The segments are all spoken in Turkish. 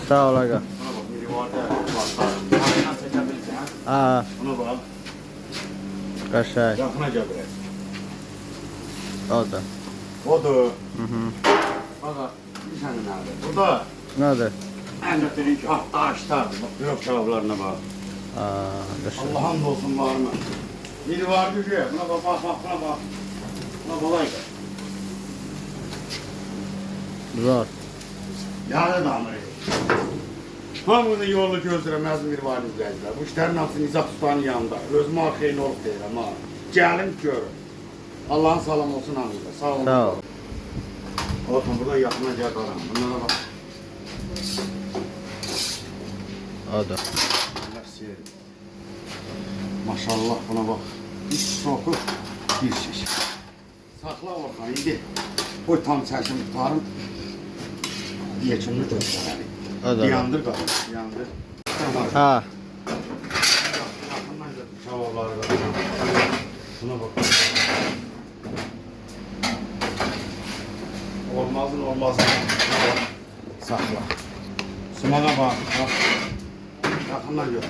Sağ ol aga. Buna bak, biri var da var. Aynen seçebilirsin ha. Aa, Buna bak. kaşay. Yakına gel biraz. O da. O da. Hı. Bak bir tane nerede? Bu da. Nerede? En de dedik ah taşlardı. Bak yok cevaplarına bak. Aa, kaşay. Allah hamdolsun var mı? Biri var gücü. Buna bak bak buna bak. Buna kolay gel. Zor. Yarı da amına. Hamını yolu gözdiremez bir var izleyiciler. Bu işlerin hepsi Nizat Usta'nın yanında. Özüm arxeyin olup deyil ama. Gelin görün. Allah'ın salam olsun hamıza. Sağ olun. Sağ ol. Bakın burada yakına gel kalan. Bunlara bak. O da. Allah seyir. Maşallah buna bak. Bir soku bir şiş. Sakla Orhan indi. Koy tam çəkim tutarım. Diyecimini göstərelim. O da. Yandır qalın. Yandır. Tamam. Ha. Yakından götür cevapları da. Buna bak. Olmazın. Sakla. Sumana bak. Bak. Yakından götür.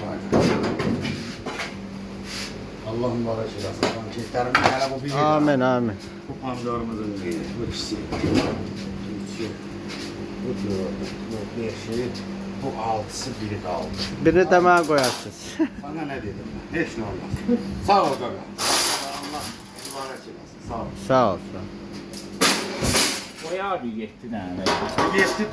Allah'ım barış eylesin. Çiftlerim hele bu bir. Amin amin. Bu pandorumuzun bu ikisi. Bu dört, bu beşi, bu altısı biri kaldı. Birini de bana koyarsınız. Sana ne dedim ben? Hiç ne olmaz. Sağ ol gaga. Allah mübarek eylesin. Sağ ol. Sağ ol. Sağ ol. Koyardı yetti tane. Geçti